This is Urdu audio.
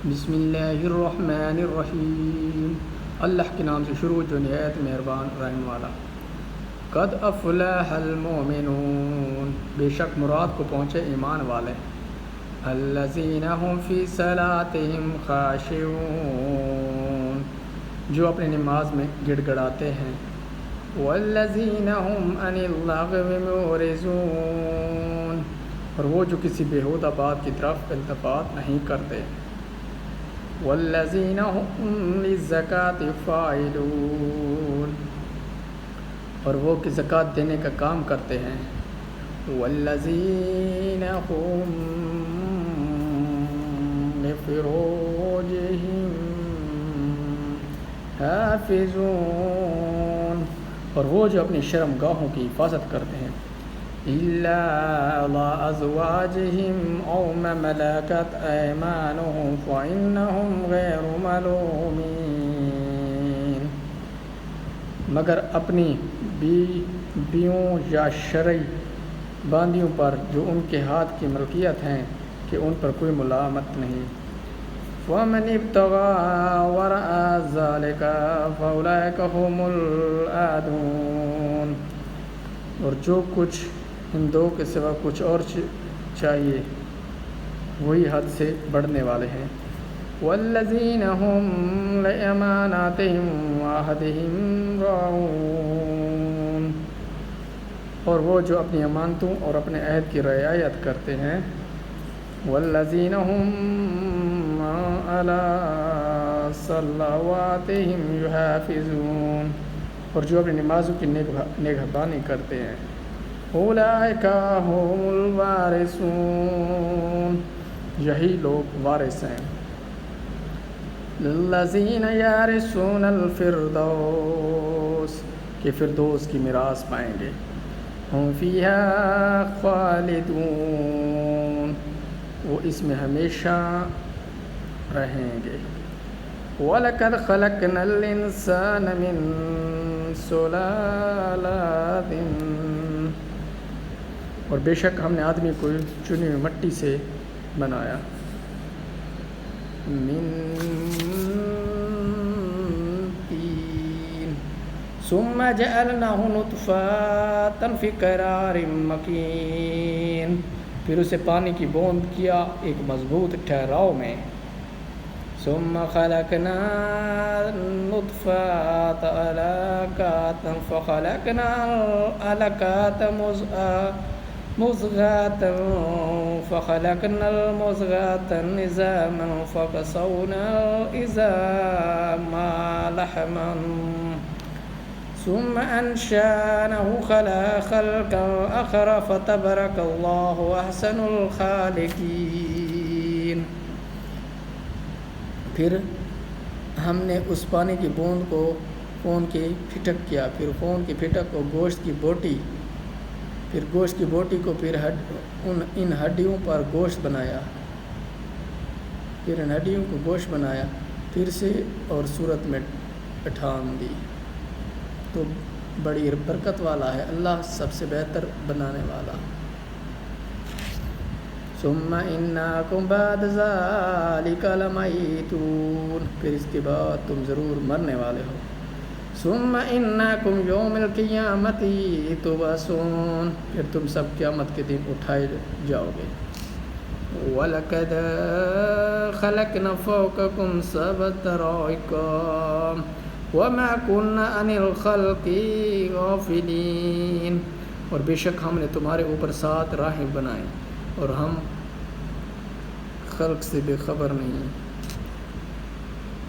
بسم اللہ الرحمن الرحیم، اللہ کے نام سے شروع جو نہایت مہربان رحم والا۔ قد افلح المؤمنون، بے شک مراد کو پہنچے ایمان والے۔ الذین هم فی صلاتہم خاشعون، جو اپنی نماز میں گڑ گڑاتے ہیں۔ والذین هم عن اللغو معرضون، اور وہ جو کسی بیہودہ بات کی طرف التفات نہیں کرتے۔ والذین هم للزکاة فاعلون، اور وہ کہ زکوٰۃ دینے کا کام کرتے ہیں۔ والذین هم لفروجہم حافظون، اور وہ جو اپنی شرم گاہوں کی حفاظت کرتے ہیں۔ إلا على أزواجهم أو ما ملكت أيمانهم فإنهم غير ملومين، مگر اپنی بیویوں یا شرعی باندیوں پر جو ان کے ہاتھ کی ملکیت ہیں کہ ان پر کوئی ملامت نہیں۔ وَمَنِ ابْتَغَى وَرَاءَ ذَلِكَ فَأُولَئِكَ هُمُ الْعَادُونَ، اور جو کچھ ان دو کے سوا کچھ اور چاہیے وہی حد سے بڑھنے والے ہیں۔ والذین هم لأماناتهم وعہدهم راعون، اور وہ جو اپنی امانتوں اور اپنے عہد کی رعایت کرتے ہیں۔ والذین هم علی صلواتهم یحافظون، اور جو اپنی نمازوں کی نگہبانی کرتے ہیں۔ اولئک هم الوارثون، یہی لوگ وارث ہیں۔ للذین یرثون الفردوس، کہ فردوس کی میراث پائیں گے۔ ہم فیہا خالدون، وہ اس میں ہمیشہ رہیں گے۔ وَلَقَدْ خَلَقْنَا الْإِنسَانَ مِنْ سُلَالَةٍ، اور بے شک ہم نے آدمی کو چنی ہوئی مٹی سے بنایا۔ من طین ثم جعلناه نطفة فی قرار مکین، پھر اسے پانی کی بوند کیا ایک مضبوط ٹھہراؤ میں۔ ثم خلقنا النطفة علقة فخلقنا العلقة مضغة فخلقنا المضغة عظاما فكسونا العظام لحما ثم أنشأناه خلقا آخر فتبارك الله أحسن الخالقين، پھر ہم نے اس پانی کی بوند کو خون کی پھٹک کیا، پھر خون کی پھٹک کو گوشت کی بوٹی، پھر گوشت کی بوٹی کو پھر ان ہڈیوں پر گوشت بنایا، پھر ان ہڈیوں کو گوشت بنایا، پھر سے اور صورت میں اٹھان دی۔ تو بڑی برکت والا ہے اللہ، سب سے بہتر بنانے والا۔ ثم انکم بعد ذلک لمیتون، پھر اس کے بعد تم ضرور مرنے والے ہو۔ ثم انکم یوم القیامت تبعثون، پھر تم سب قیامت کے دن اٹھائے جاؤ گے۔ وَلَقَدْ خَلَقْنَا فَوْقَكُمْ سَبْعَ طَرَائِقَ وَمَا كُنَّا عَنِ الْخَلْقِ غَافِلِينَ، اور بے شک ہم نے تمہارے اوپر 7 راہیں بنائیں اور ہم خلق سے بے خبر نہیں۔